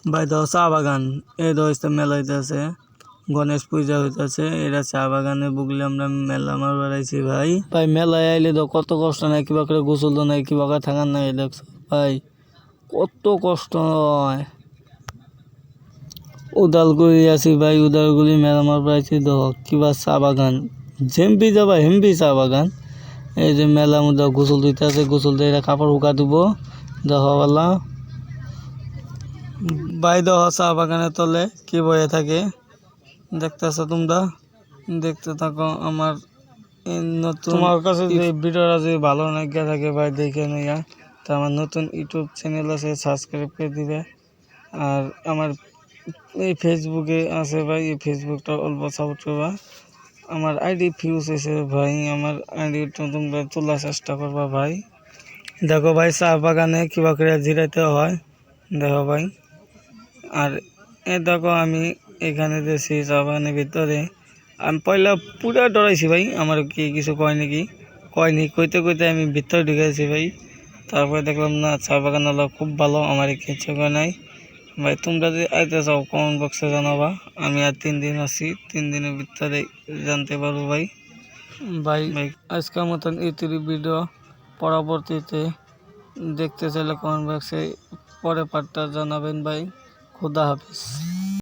ভাই তো চা বাগান এই তো মেলা হইতেছে, গণেশ পূজা হইতেছে, এটা চা বাগানে বুকলে আমরা মেলা আমার বেড়াইছি ভাই। ভাই মেলায় আইলে তো কত কষ্ট নাই, কিবা করে গোসল তো নাই, কিবা করে থাকার নাই, দেখছো ভাই কত কষ্ট হয়। উদালগুড়ি আছি ভাই, উদালগুড়ি মেলা আমার বেড়াইছি তো কিবা চা বাগান, যেমপি যাবা হেমপি চা বাগান। এই যে মেলার মধ্যে গোসল দিতে আছে, গোসল দিয়ে কাপড় শুকা দিব দেখাওয়ালা। ভাই দেহ চা বাগানের তলে কি বয়ে থাকে দেখতেছো তোমরা, দেখতে থাকো। আমার নতুন তোমার কাছে যে ভিডিওটা যদি ভালো লাগে থাকে ভাই দেখে নিয়া, তো আমার নতুন ইউটিউব চ্যানেল আছে, সাবস্ক্রাইব করে দিবে। আর আমার এই ফেসবুকে আছে ভাই, এই ফেসবুকটা অল্প সাপোর্ট করবা। আমার আইডি ফিউজ হয়েছে ভাই, আমার আইডি তোমরা তোলার চেষ্টা করবা ভাই। দেখো ভাই চা বাগানে কিবা করে জিরাইতে হয় দেখো ভাই। আর এ দেখো আমি এখানে দেখছি চা বাগানের ভিতরে, আমি পয়লা পুরা ডরাইছি ভাই, আমার কি কিছু কয় নাকি, কয়নি, কইতে কইতে আমি ভিতরে ঢুকেছি ভাই। তারপরে দেখলাম না, চা বাগান হলো খুব ভালো, আমার কিছু কয় নাই ভাই। তোমরা যদি আইতে চাও কমেন্ট বক্সে জানাবা, আমি আর 3 দিন আছি, 3 দিনের ভিতরে জানতে পারবো ভাই। ভাই ভাই আজকের মতন ইউটিউব ভিডিও, পরবর্তীতে দেখতে চাইলে কমেন্ট বক্সে পরে পার্টটা জানাবেন ভাই। খুদা হাফিজ।